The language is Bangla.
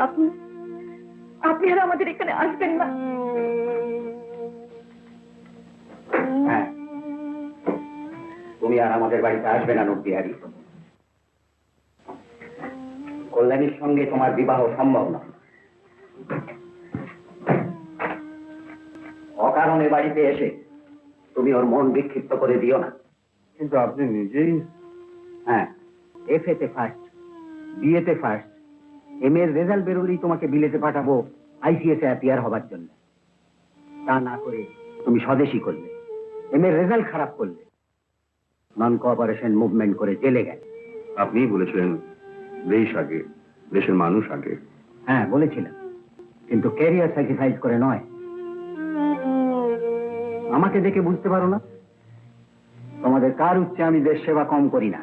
আপনি আপনি আর আমাদের এখানে আসবেন না? হ্যাঁ, তুমি আর আমাদের বাড়িতে আসবে না নূরবিহারী। কল্যাণীর সঙ্গে তোমার বিবাহ সম্ভব নয়। অকারণে বাড়িতে এসে তুমি ওর মন বিক্ষিপ্ত করে দিও না। কিন্তু আপনি নিজেই। হ্যাঁ, এফএ তে ফার্স্ট, বিএতে ফার্স্ট, এম এর রেজাল্ট বেরোলেই তোমাকে বিলেতে পাঠাবো আইসিএস এ অ্যাপিয়ার হবার জন্য। তা না করে তুমি স্বদেশী করলে, এম এর রেজাল্ট খারাপ করলে, নন কোঅপারেশন মুভমেন্ট করে জেলে গেলে। আপনিই বলেছিলেন দেশ আগে, দেশের মানুষ আগে। হ্যাঁ বলেছিলাম, কিন্তু ক্যারিয়ার স্যাক্রিফাইস করে নয়। আমাকে দেখে বুঝতে পারো না তোমাদের কার উচ্চে আমি দেশ সেবা কম করি না।